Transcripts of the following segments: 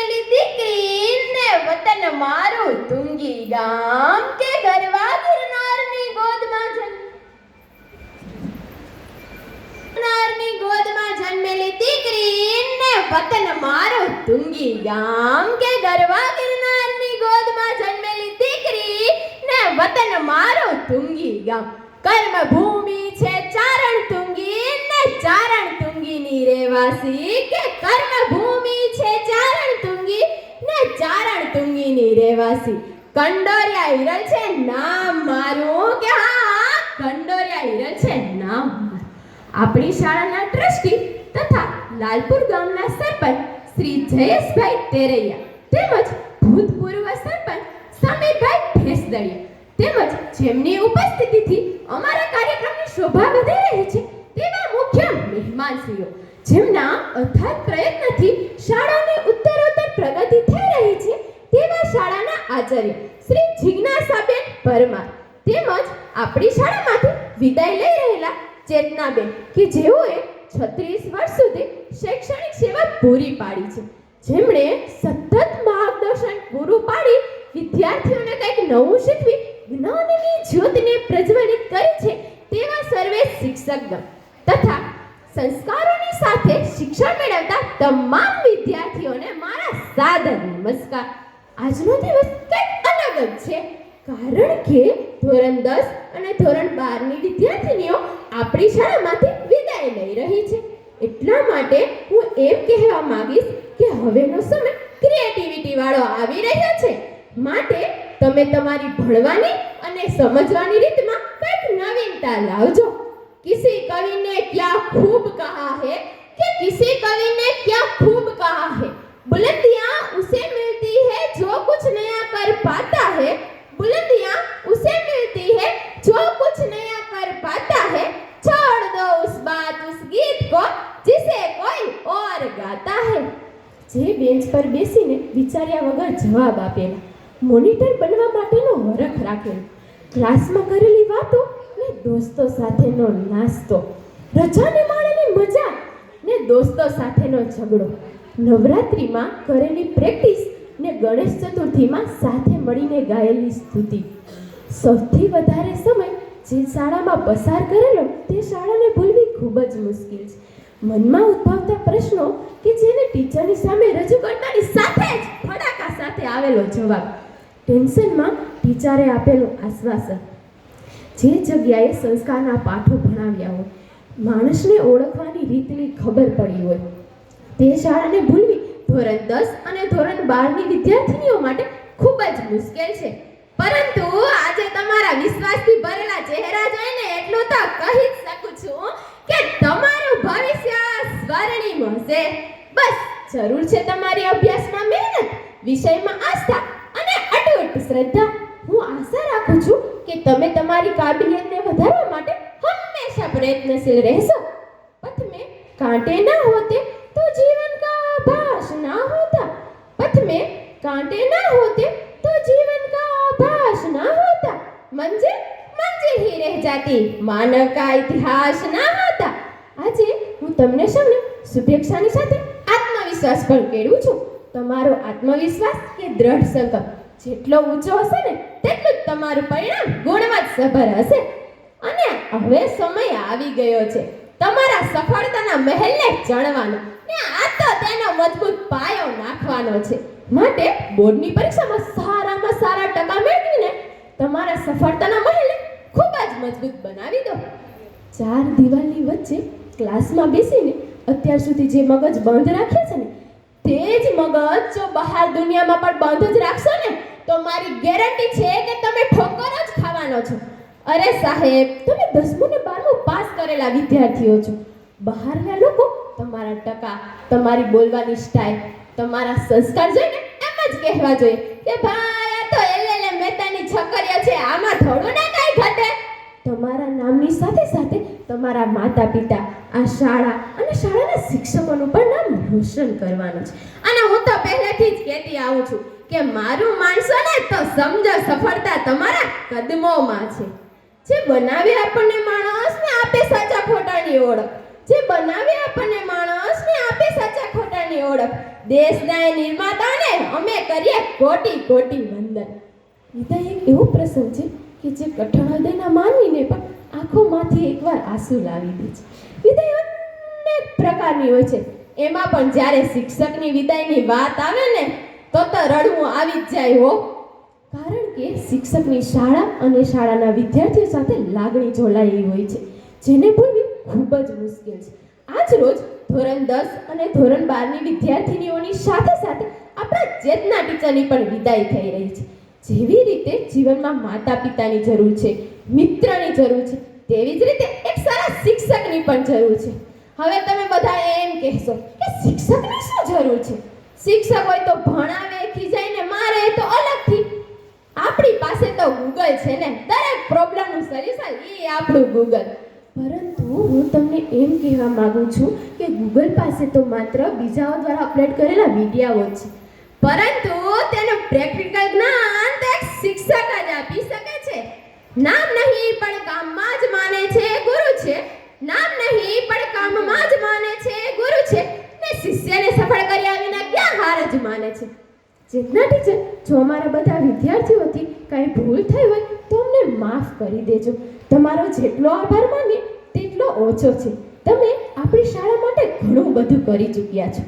જન્મેલી દીકરી ને વતન મારું તુંગી ગામ કે ગરવા ગિરનારની ગોદમાં જન્મેલી દીકરી ને વતન મારું તુંગી ગામ કે ગરવા ગિરનારની ગોદમાં જન્મેલી દીકરી ને વતન મારું તુંગી ગામ કર્મ ભૂમિ છે ચારણ તુંગી ને ચારણ તુંગીની રહેવાસી કે કર્મ ભૂમિ છે ચારણ તુંગી ને ચારણ તુંગીની રહેવાસી કંડોરિયા હિરલ છે નામ મારું કે હા કંડોરિયા હિરલ છે નામ મારું આપણી શાળાના ટ્રસ્ટી તથા લાલપુર ગામના સરપંચ શ્રી જયેશભાઈ તેરૈયા તેમજ ભૂતપૂર્વ સરપંચ સમીરભાઈ ભેસદડિયા તેમજ જેમની ઉપસ્થિતિથી અમારા કાર્યક્રમની શોભા વધી રહી છે તેવા મુખ્ય મહેમાનશ્રીઓ જેમના અથાગ પ્રયત્નથી શાળાની ઉત્તરોત્તર પ્રગતિ થઈ રહી છે તેવા શાળાના આચાર્ય શ્રી જિજ્ઞાસાબેન પરમાર તેમજ આપણી શાળામાંથી વિદાય લઈ રહેલા ચેતનાબેન કે જેઓએ 36 વર્ષ સુધી શૈક્ષણિક સેવા પૂરી પાડી છે જેમણે સતત માર્ગદર્શન પૂરું પાડી વિદ્યાર્થીઓને કંઈક નવું શીખવી જ્ઞાનની જ્યોતને પ્રજ્વલિત કરી છે તેવા સર્વે શિક્ષકગણ તથા સંસ્કારોની સાથે શિક્ષણ મેળવતા તમામ વિદ્યાર્થીઓને મારા સાદર નમસ્કાર આજનો દિવસ કંઈક અલગ જ છે કારણ કે ધોરણ 10 અને ધોરણ 12 ની વિદ્યાર્થીનીઓ આપણી શાળામાંથી વિદાય લઈ રહી છે એટલા માટે હું એમ કહેવા માંગીશ કે હવેનો સમય ક્રિએટિવિટી વાળો આવી રહ્યો છે માટે તમે તમારી ભણવાની અને સમજવાની રીતમાં કંઈક નવીનતા લાવજો किसी कवि ने क्या खूब कहा है कि किसी कवि ने क्या खूब कहा है बुलंदियां उसे मिलती है जो कुछ नया कर पाता है बुलंदियां उसे मिलती है जो कुछ नया कर पाता है छोड़ दो उस बात उस गीत को जिसे कोई और गाता है જે બેન્ચ પર બેસીને વિચાર્યા વગર જવાબ આપેલા મોનિટર બનવા માટેનો હરખ રાખેલો ક્લાસમાં કરેલી વાતો ને દોસ્તો સાથેનો નાસ્તો રજાને માણેલી મજા ને દોસ્તો સાથેનો ઝઘડો નવરાત્રિમાં કરેલી પ્રેક્ટિસ ને ગણેશ ચતુર્થીમાં સાથે મળીને ગાયેલી સ્તુતિ સૌથી વધારે સમય જે શાળામાં પસાર કરેલો તે શાળાને ભૂલવી ખૂબ જ મુશ્કેલ છે મનમાં ઉદ્ભવતા પ્રશ્નો કે જેને ટીચરની સામે રજૂ કરતાની સાથે જ ફડાકા સાથે આવેલો જવાબ ટેન્શનમાં ટીચરે આપેલું આશ્વાસન જે જગ્યાએ સંસ્કારના પાઠો ભણાવ્યા હોય માણસને ઓળખવાની રીતની ખબર પડી હોય તે શાળાને ભૂલવી ધોરણ 10 અને ધોરણ 12 ની વિદ્યાર્થીનીઓ માટે ખૂબ જ મુશ્કેલ છે પરંતુ આજે તમારા વિશ્વાસથી ભરેલા ચહેરા જોઈને એટલું તો કહી જ શકું છું કે તમારું ભવિષ્ય સ્વર્ણિમ હશે બસ જરૂર છે તમારી અભ્યાસમાં મહેનત વિષયમાં આસ્થા અને અટૂટ શ્રદ્ધા હું આશા રાખું છું કે તમે તમારી કાબિલિયતને વધારવા માટે હંમેશા પ્રયત્નશીલ રહેશો पथ में कांटे ना होते तो जीवन का आभास ना होता पथ में कांटे ना होते तो जीवन का आभास ना होता मंजिल मंजिल ही रह जाती मानव का इतिहास ना होता આજે હું તમને સૌને શુભેચ્છાની સાથે આત્મવિશ્વાસ પણ કેળવું છું તમારો આત્મવિશ્વાસ કે દ્રઢ સંકલ્પ જેટલો ઊંચો હશે ને તેટલું જ તમારું પરિણામ ગુણવત્તાસભર હશે અને હવે સમય આવી ગયો છે તમારા સફળતાના મહેલને ચણવાનો ને આ તો તેનો મજબૂત પાયો નાખવાનો છે માટે બોર્ડની પરીક્ષામાં સારામાં સારા ટકા મેળવીને તમારા સફળતાના મહેલને ખૂબ જ મજબૂત બનાવી દો ચાર દિવાલની વચ્ચે ક્લાસમાં બેસીને અત્યાર સુધી જે મગજ બંધ રાખ્યા છે ને તે જ મગજ જો બહાર દુનિયામાં પણ બંધ જ રાખશો ને તો મારી ગેરંટી છે કે તમે ઠોકર જ ખાવાનો છો અરે સાહેબ તમે 10મું ને 12મું પાસ કરેલા વિદ્યાર્થીઓ છો બહારના લોકો તમારા ટકા તમારી બોલવાની સ્ટાઇલ તમારા સંસ્કાર જોઈને એમ જ કહેવા જોઈએ કે ભાઈ આ તો એલએલએ મહેતાની છોકરીઓ છે આમાં થોડું ના કાઈ ઘટે તમારા નામની સાથે સાથે તમારા માતા પિતા આ શાળા અને શાળાના શિક્ષકોનું પણ નામ રોશન કરવાનું છે અને હું તો પહેલેથી જ કહેતી આવું છું કે મારું માનશો ને તો સમજો સફળતા તમારા કદમોમાં છે જે બનાવે આપણને માણસને આપે સાચા ખોટાની ઓળખ જે બનાવે આપણને માણસને આપે સાચા ખોટાની શિક્ષકની ઓળખ. દેશના એ નિર્માતાને અમે કરીએ કોટી કોટી વંદન. વિદય એક એવો પ્રસંગ છે કે જે કઠણ હૃદયના માનવીને પણ આંખોમાંથી એકવાર આંસુ લાવી દે છે. વિદાય અનેક પ્રકારની હોય છે, એમાં પણ જ્યારે શિક્ષકની વિદાયની વાત આવે ને તો રડવું આવી જ જાય હો. કારણ કે શિક્ષકની શાળા અને શાળાના વિદ્યાર્થીઓ સાથે લાગણી જોડાયેલી હોય છે, જેને ભૂલવી ખૂબ જ મુશ્કેલ છે. આજ રોજ ધોરણ 10 અને ધોરણ 12ની વિદ્યાર્થીનીઓની સાથે સાથે આપણા ચેતના ટીચરની પણ વિદાય થઈ રહી છે. જેવી રીતે જીવનમાં માતા પિતાની જરૂર છે, મિત્રની જરૂર છે, તેવી જ રીતે એક સારા શિક્ષકની પણ જરૂર છે. હવે તમે બધા એમ કહેશો કે શિક્ષકની શું જરૂર છે? શિક્ષક હોય તો ભણાવે, ખીજાઈને મારે તો અલગથી. આપણી પાસે તો ગૂગલ છે ને, દરેક પ્રોબ્લેમનું સોલ્યુશન એ આપણું ગૂગલ. પરંતુ હું તમને એમ કહેવા માંગુ છું કે ગૂગલ પાસે તો માત્ર બીજાઓ દ્વારા અપલોડ કરેલા વિડીયો છે, પરંતુ તેનું પ્રેક્ટિકલ જ્ઞાન તો એક શિક્ષક જ આપી શકે છે. નામ નહીં પણ કામમાં જ માને છે ગુરુ છે, નામ નહીં પણ કામમાં જ માને છે ગુરુ છે, ને શિષ્યને સફળ કર્યા વિના ક્યાં હાર જ માને છે. ચેતના ટીચર, જો અમારા બધા વિદ્યાર્થીઓથી કાંઈ ભૂલ થઈ હોય તો અમને માફ કરી દેજો. તમારો જેટલો આભાર માનીએ તેટલો ઓછો છે. તમે આપણી શાળા માટે ઘણું બધું કરી ચૂક્યા છો.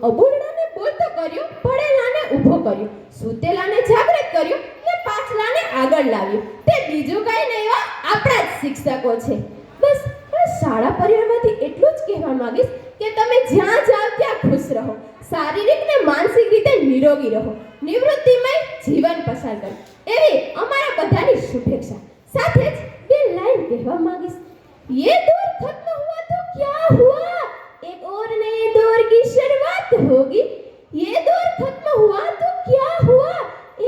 અબોરડાને બોલતો કર્યો, પડેલાને ઊભો કર્યો, સૂતેલાને જાગૃત કર્યો, ને પાછલાને આગળ લાવ્યો. તે બીજું કાંઈ નહીં હો, આપણા જ શિક્ષકો છે. બસ શાળા પરિવારમાંથી એટલું જ કહેવા માંગીશ કે તમે જ્યાં જાઓ ત્યાં ખુશ રહો, શારીરિક ને માનસિક રીતે નિરોગી રહો, નિવૃત્તિમય જીવન પસાર કરો, એવી અમારા બધાની શુભેચ્છા. સાથે જ બે લાઈન કહેવા માંગીશ. ये दौर खत्म हुआ तो क्या हुआ, एक और नए दौर की शुरुआत होगी. ये दौर खत्म हुआ तो क्या हुआ,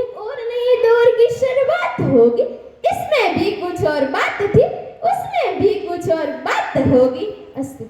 एक और नए दौर की शुरुआत होगी. इसमें भी कुछ और बात थी, उसमें भी कुछ और बात होगी. अस्तु.